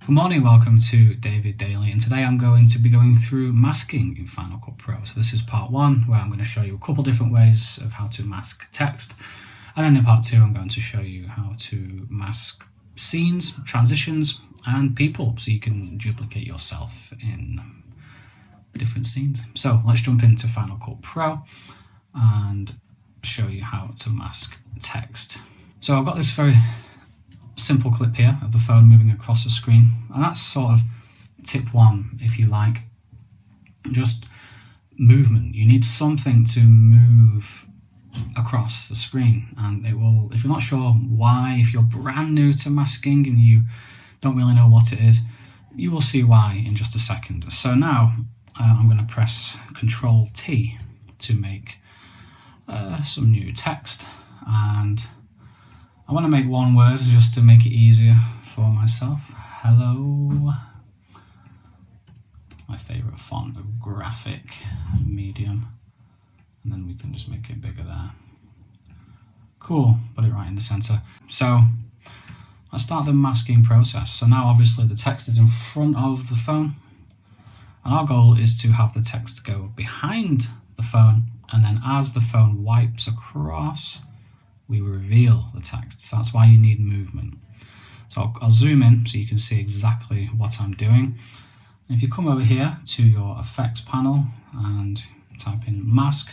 Good morning, welcome to David Daily, and today I'm going to be going through masking in Final Cut Pro. So this is part one, where I'm going to show you a couple different ways of how to mask text, and then in part two I'm going to show you how to mask scenes, transitions and people, so you can duplicate yourself in different scenes. So let's jump into Final Cut Pro and show you how to mask text. So I've got this very simple clip here of the phone moving across the screen, and that's sort of tip one, if you like. Just movement. You need something to move across the screen, and it will, if you're not sure why, if you're brand new to masking and you don't really know what it is, you will see why in just a second. So now I'm going to press Control T to make some new text, and I want to make one word just to make it easier for myself. Hello. My favourite font of graphic medium. And then we can just make it bigger there. Cool, put it right in the centre. So let's start the masking process. So now obviously the text is in front of the phone, and our goal is to have the text go behind the phone, and then as the phone wipes across, we reveal the text. So that's why you need movement. So I'll zoom in so you can see exactly what I'm doing. And if you come over here to your effects panel and type in mask,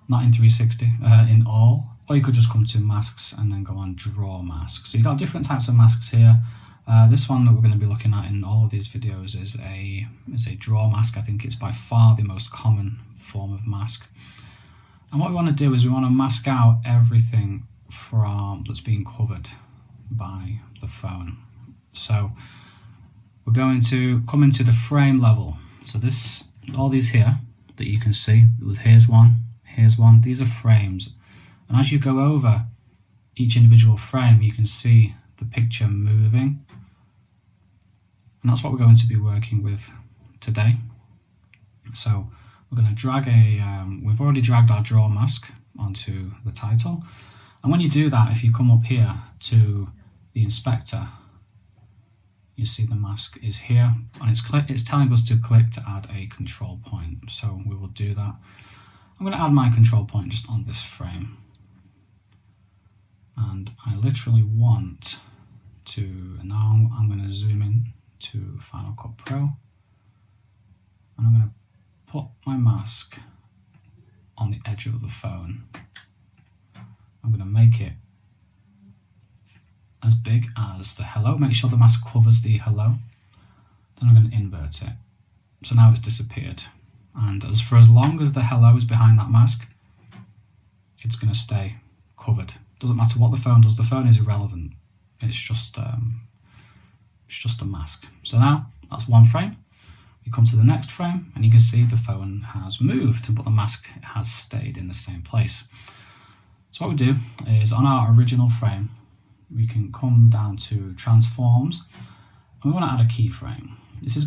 not in 360, in all, or you could just come to masks and then go on draw mask. So you've got different types of masks here. This one that we're going to be looking at in all of these videos is a draw mask. I think it's by far the most common form of mask. And what we want to do is we want to mask out everything that's being covered by the phone. So we're going to come into the frame level. So all these here that you can see, here's one, these are frames. And as you go over each individual frame, you can see the picture moving. And that's what we're going to be working with today. So we're going to drag we've already dragged our draw mask onto the title. And when you do that, if you come up here to the inspector, you see the mask is here, and it's telling us to click to add a control point. So we will do that. I'm going to add my control point just on this frame. And I literally want to, now I'm going to zoom in to Final Cut Pro, and I'm going to put my mask on the edge of the phone. I'm going to make it as big as the hello. Make sure the mask covers the hello. Then I'm going to invert it. So now it's disappeared. And for as long as the hello is behind that mask, it's going to stay covered. Doesn't matter what the phone does. The phone is irrelevant. It's just a mask. So now that's one frame. You come to the next frame and you can see the phone has moved, but the mask has stayed in the same place. So what we do is on our original frame, we can come down to transforms, and we want to add a keyframe. These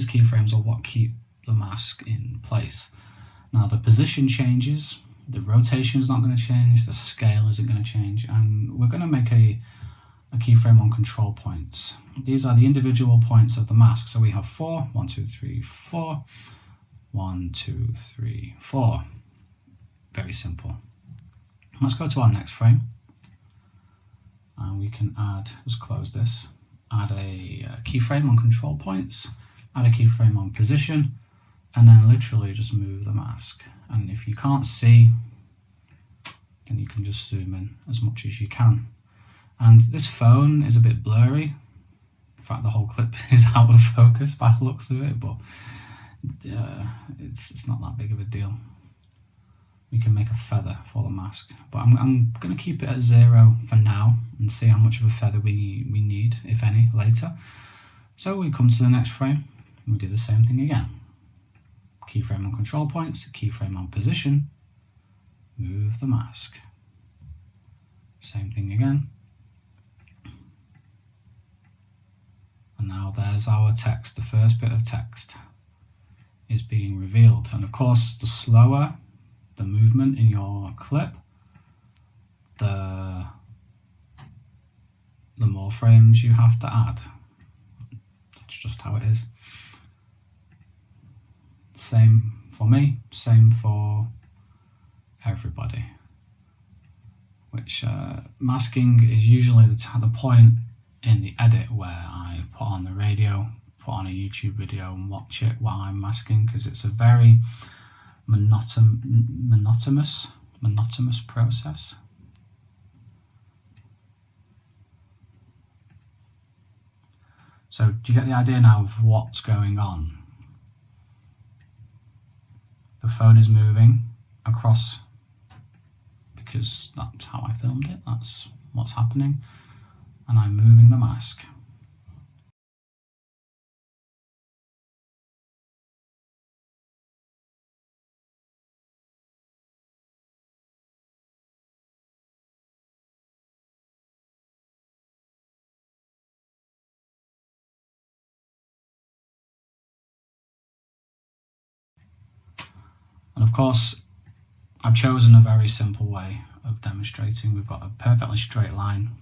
keyframes are what keep the mask in place. Now the position changes, the rotation is not going to change, the scale isn't going to change, and we're going to make a keyframe on control points. These are the individual points of the mask. So we have 4, 1, 2, 3, 4, 1, 2, 3, 4. Very simple. Let's go to our next frame, and we can just close this, add a keyframe on control points, add a keyframe on position, and then literally just move the mask. And if you can't see, then you can just zoom in as much as you can. And this phone is a bit blurry. In fact, the whole clip is out of focus by the looks of it, but it's not that big of a deal. We can make a feather for the mask, but I'm going to keep it at 0 for now and see how much of a feather we need, if any, later. So we come to the next frame and we do the same thing again. Keyframe on control points, keyframe on position, move the mask. Same thing again. And now there's our text. The first bit of text is being revealed. And of course, the slower the movement in your clip, the more frames you have to add. That's just how it is. Same for me, same for everybody. Which masking is usually the point in the edit where I put on the radio, put on a YouTube video and watch it while I'm masking, because it's a very monotonous process. So do you get the idea now of what's going on? The phone is moving across, because that's how I filmed it, that's what's happening, and I'm moving the mask. And of course, I've chosen a very simple way of demonstrating. We've got a perfectly straight line.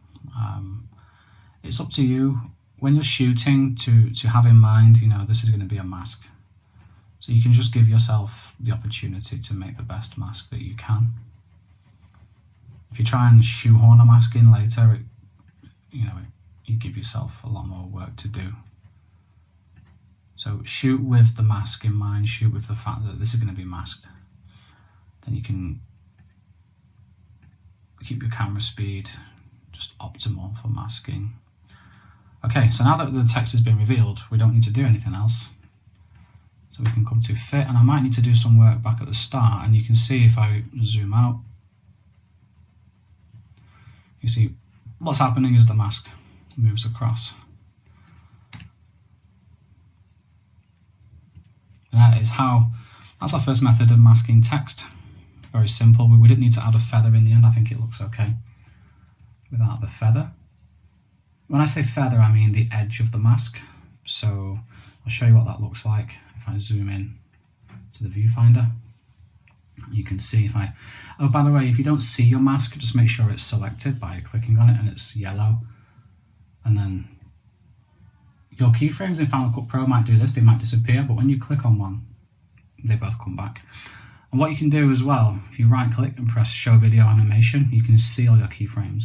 It's up to you when you're shooting to have in mind, you know, this is going to be a mask. So you can just give yourself the opportunity to make the best mask that you can. If you try and shoehorn a mask in later, you give yourself a lot more work to do. So shoot with the mask in mind, shoot with the fact that this is going to be masked. Then you can keep your camera speed just optimal for masking. Okay, so now that the text has been revealed, we don't need to do anything else. So we can come to fit, and I might need to do some work back at the start, and you can see if I zoom out, you see what's happening is the mask moves across. That's our first method of masking text. Very simple. We didn't need to add a feather in the end. I think it looks okay without the feather. When I say feather, I mean the edge of the mask. So I'll show you what that looks like. If I zoom in to the viewfinder, you can see oh, by the way, if you don't see your mask, just make sure it's selected by clicking on it and it's yellow. And then your keyframes in Final Cut Pro might do this, they might disappear, but when you click on one, they both come back. And what you can do as well, if you right click and press show video animation, you can see all your keyframes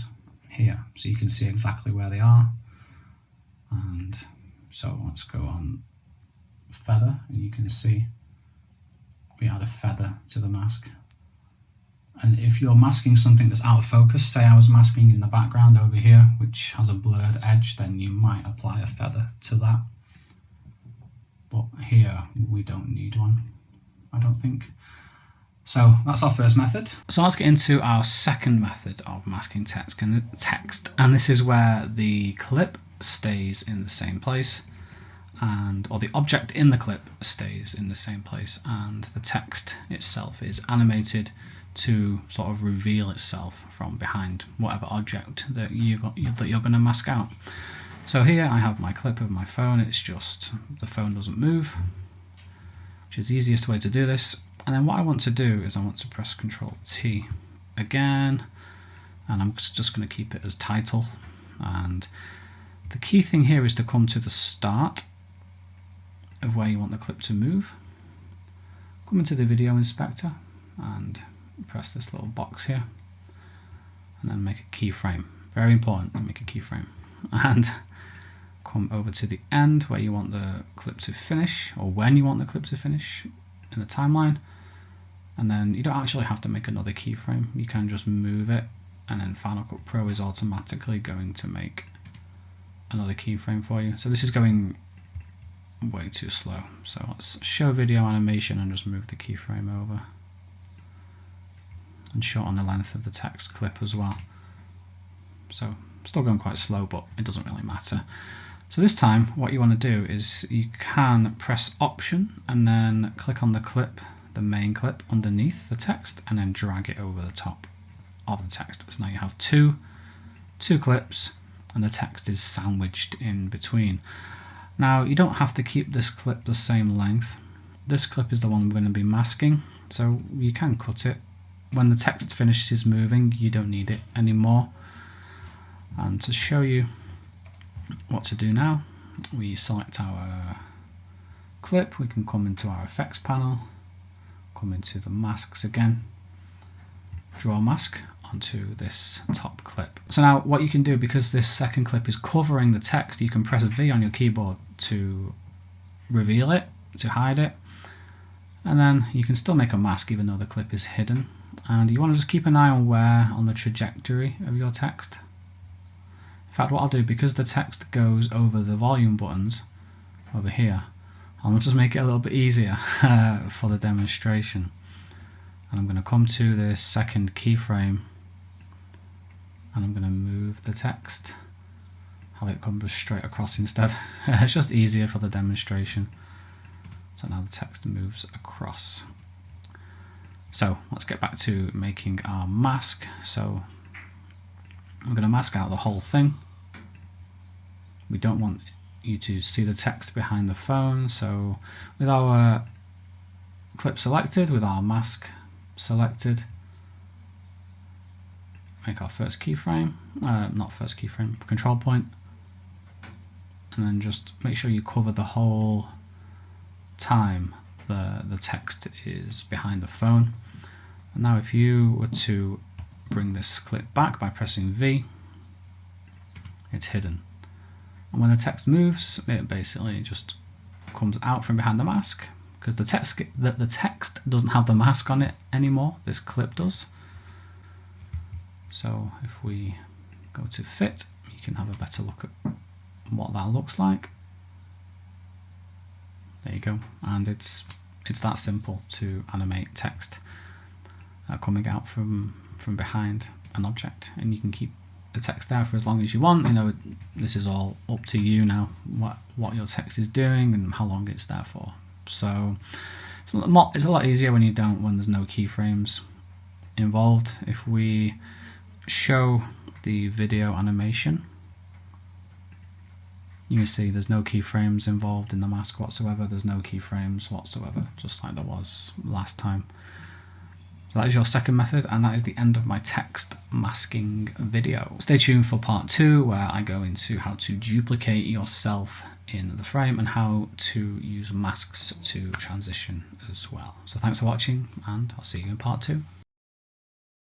here. So you can see exactly where they are. And so let's go on feather, and you can see we add a feather to the mask. And if you're masking something that's out of focus, say I was masking in the background over here, which has a blurred edge, then you might apply a feather to that. But here we don't need one, I don't think. So that's our first method. So let's get into our second method of masking text, and this is where the clip stays in the same place, or the object in the clip stays in the same place, and the text itself is animated to sort of reveal itself from behind whatever object that you're going to mask out. So here I have my clip of my phone. It's just the phone doesn't move, which is the easiest way to do this. And then what I want to do is I want to press Ctrl-T again, and I'm just going to keep it as title. And the key thing here is to come to the start of where you want the clip to move. Come into the video inspector and press this little box here, and then make a keyframe. Very important, make a keyframe. And come over to the end where you want the clip to finish, or when you want the clip to finish in the timeline. And then you don't actually have to make another keyframe, you can just move it, and then Final Cut Pro is automatically going to make another keyframe for you. So this is going way too slow, so let's show video animation and just move the keyframe over, and shorten the length of the text clip as well. So still going quite slow, but it doesn't really matter. So this time what you want to do is you can press Option and then click on the clip, the main clip underneath the text, and then drag it over the top of the text. So now you have two clips and the text is sandwiched in between. Now you don't have to keep this clip the same length. This clip is the one we're going to be masking, so you can cut it. When the text finishes moving, you don't need it anymore. And to show you what to do now, we select our clip, we can come into our effects panel, come into the masks again, draw mask onto this top clip. So now what you can do, because this second clip is covering the text, you can press V on your keyboard to reveal it, to hide it, and then you can still make a mask even though the clip is hidden. And you want to just keep an eye on where on the trajectory of your text. In fact, what I'll do, because the text goes over the volume buttons over here, I'll just make it a little bit easier for the demonstration. And I'm going to come to this second keyframe and I'm going to move the text, have it come straight across instead. It's just easier for the demonstration. So now the text moves across. So let's get back to making our mask. So I'm going to mask out the whole thing. We don't want you to see the text behind the phone, so with our clip selected, with our mask selected, make our first keyframe, control point, and then just make sure you cover the whole time the text is behind the phone. And now if you were to bring this clip back by pressing V, it's hidden. And when the text moves, it basically just comes out from behind the mask, because the text doesn't have the mask on it anymore, this clip does. So if we go to fit, you can have a better look at what that looks like. There you go, and it's that simple to animate text coming out from behind an object, and you can keep the text there for as long as you want. You know, this is all up to you now, what your text is doing and how long it's there for. So it's a lot easier when there's no keyframes involved. If we show the video animation, you can see there's no keyframes involved in the mask whatsoever. There's no keyframes whatsoever, just like there was last time. So that is your second method, and that is the end of my text masking video. Stay tuned for part 2, where I go into how to duplicate yourself in the frame and how to use masks to transition as well. So thanks for watching, and I'll see you in part 2.